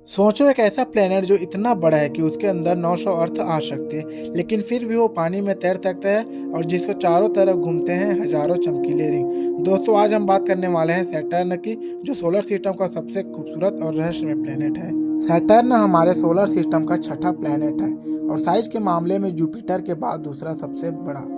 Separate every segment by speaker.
Speaker 1: सोचो एक ऐसा प्लेनेट जो इतना बड़ा है कि उसके अंदर 900 अर्थ आ सकती है, लेकिन फिर भी वो पानी में तैर सकता है और जिसको चारों तरफ घूमते हैं हजारों चमकीले रिंग। दोस्तों आज हम बात करने वाले हैं सैटर्न की, जो सोलर सिस्टम का सबसे खूबसूरत और रहस्यमय प्लेनेट है। सैटर्न हमारे सोलर सिस्टम का छठा प्लेनेट है और साइज के मामले में जुपिटर के बाद दूसरा सबसे बड़ा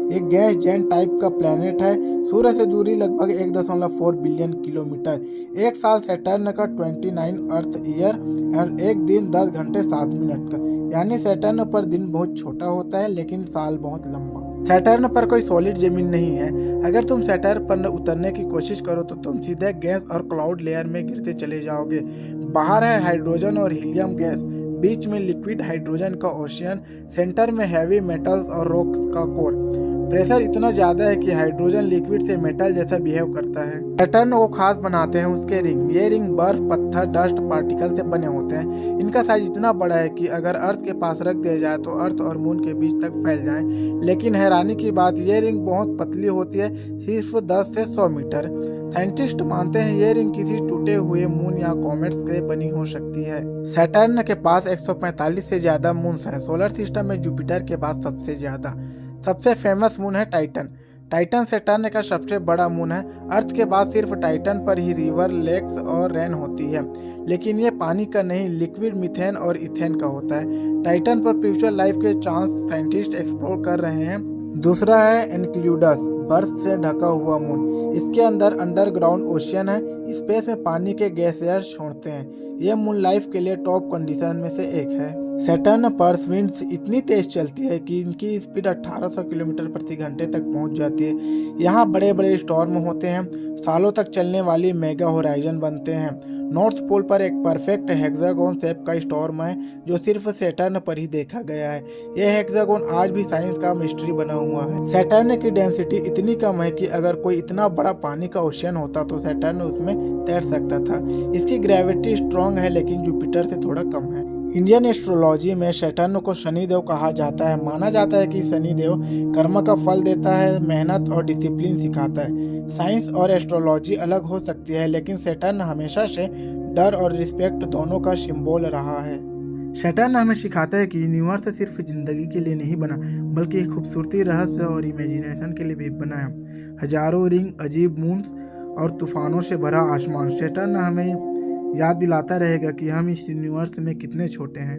Speaker 1: एक गैस जैंट टाइप का प्लेनेट है। सूर्य से दूरी लगभग 1.4 बिलियन किलोमीटर। एक साल सैटर्न का 29 अर्थ ईयर और एक दिन 10 घंटे 7 मिनट का, यानी सैटर्न पर दिन बहुत छोटा होता है लेकिन साल बहुत लंबा। सैटर्न पर कोई सॉलिड जमीन नहीं है। अगर तुम सैटर्न पर उतरने की कोशिश करो तो तुम सीधे गैस और क्लाउड लेयर में गिरते चले जाओगे। बाहर है हाइड्रोजन और हीलियम गैस, बीच में लिक्विड हाइड्रोजन का ओशियन, सेंटर में हैवी मेटल्स और रॉक्स का कोर। प्रेशर इतना ज्यादा है कि हाइड्रोजन लिक्विड से मेटल जैसा बिहेव करता है। सैटर्न को खास बनाते हैं उसके रिंग। ये रिंग बर्फ, पत्थर, डस्ट पार्टिकल से बने होते हैं। इनका साइज इतना बड़ा है कि अगर अर्थ के पास रख दिया जाए तो अर्थ और मून के बीच तक फैल जाए। लेकिन हैरानी की बात, ये रिंग बहुत पतली होती है, सिर्फ 10 से 100 मीटर। साइंटिस्ट मानते हैं ये रिंग किसी टूटे हुए मून या कॉमेट्स से बनी हो सकती है। सैटर्न के पास 145 से ज्यादा मून्स हैं। सोलर सिस्टम में जुपिटर के बाद सबसे ज्यादा। सबसे फेमस मून है टाइटन। टाइटन सैटर्न का सबसे बड़ा मून है। अर्थ के बाद सिर्फ टाइटन पर ही रिवर, लेक्स और रेन होती है, लेकिन ये पानी का नहीं, लिक्विड मीथेन और इथेन का होता है। टाइटन पर फ्यूचर लाइफ के चांस साइंटिस्ट एक्सप्लोर कर रहे हैं। दूसरा है एनक्लूडस, बर्फ से ढका हुआ मून। इसके अंदर अंडरग्राउंड ओशियन है, स्पेस में पानी के गैसियर छोड़ते हैं। यह मून लाइफ के लिए टॉप कंडीशन में से एक है। सैटर्न पर विंड्स इतनी तेज चलती है कि इनकी स्पीड 1800 किलोमीटर प्रति घंटे तक पहुंच जाती है। यहाँ बड़े बड़े स्टॉर्म होते हैं, सालों तक चलने वाली मेगा होराइजन बनते हैं। नॉर्थ पोल पर एक परफेक्ट हेक्सागोन शेप का स्टॉर्म है जो सिर्फ सैटर्न पर ही देखा गया है। यह हेक्सागोन आज भी साइंस का मिस्ट्री बना हुआ है। सैटर्न की डेंसिटी इतनी कम है कि अगर कोई इतना बड़ा पानी का ओशियन होता तो सैटर्न उसमें तैर सकता था। इसकी ग्रेविटी स्ट्रॉन्ग है लेकिन जुपिटर से थोड़ा कम है। इंडियन एस्ट्रोलॉजी में सैटर्न को शनिदेव कहा जाता है। माना जाता है कि शनिदेव कर्म का फल देता है, मेहनत और डिसिप्लिन सिखाता है। साइंस और एस्ट्रोलॉजी अलग हो सकती है लेकिन सैटर्न हमेशा से डर और रिस्पेक्ट दोनों का सिंबल रहा है। सैटर्न हमें सिखाता है कि यूनिवर्स सिर्फ जिंदगी के लिए नहीं बना, बल्कि खूबसूरती, रहस्य और इमेजिनेशन के लिए भी बना है। हजारों रिंग, अजीब मून्स और तूफानों से भरा आसमान, सैटर्न हमें याद दिलाता रहेगा कि हम इस यूनिवर्स में कितने छोटे हैं।